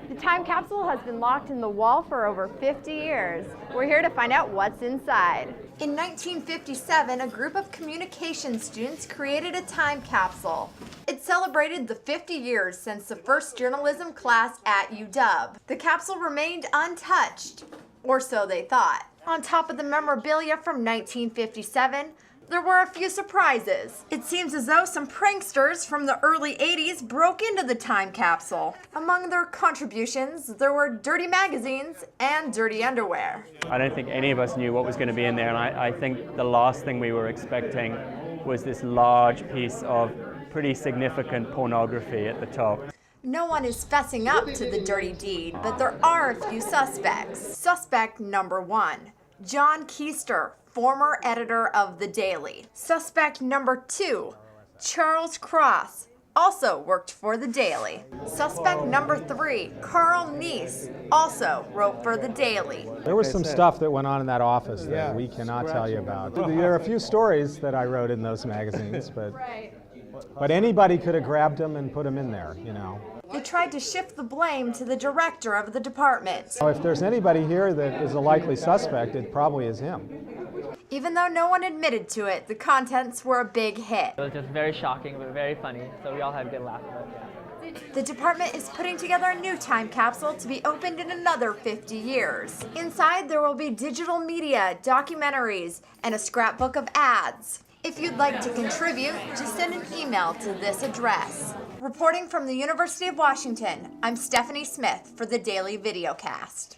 The time capsule has been locked in the wall for over 50 years. We're here to find out what's inside. In 1957, a group of communication students created a time capsule. It celebrated the 50 years since the first journalism class at UW. The capsule remained untouched, or so they thought. On top of the memorabilia from 1957, there were a few surprises. It seems as though some pranksters from the early 80s broke into the time capsule. Among their contributions, there were dirty magazines and dirty underwear. I don't think any of us knew what was going to be in there, and I think the last thing we were expecting was this large piece of pretty significant pornography at the top. No one is fessing up to the dirty deed, but there are a few suspects. Suspect number 1, John Keister, former editor of The Daily. Suspect number 2, Charles Cross, also worked for The Daily. Suspect number 3, Carl Neese, also wrote for The Daily. There was some stuff that went on in that office that we cannot tell you about. There are a few stories that I wrote in those magazines, but anybody could have grabbed them and put them in there, you know. They tried to shift the blame to the director of the department. So if there's anybody here that is a likely suspect, it probably is him. Even though no one admitted to it, the contents were a big hit. It was just very shocking, but very funny, so we all had a good laugh about it. The department is putting together a new time capsule to be opened in another 50 years. Inside, there will be digital media, documentaries, and a scrapbook of ads. If you'd like to contribute, just send an email to this address. Reporting from the University of Washington, I'm Stephanie Smith for the Daily Videocast.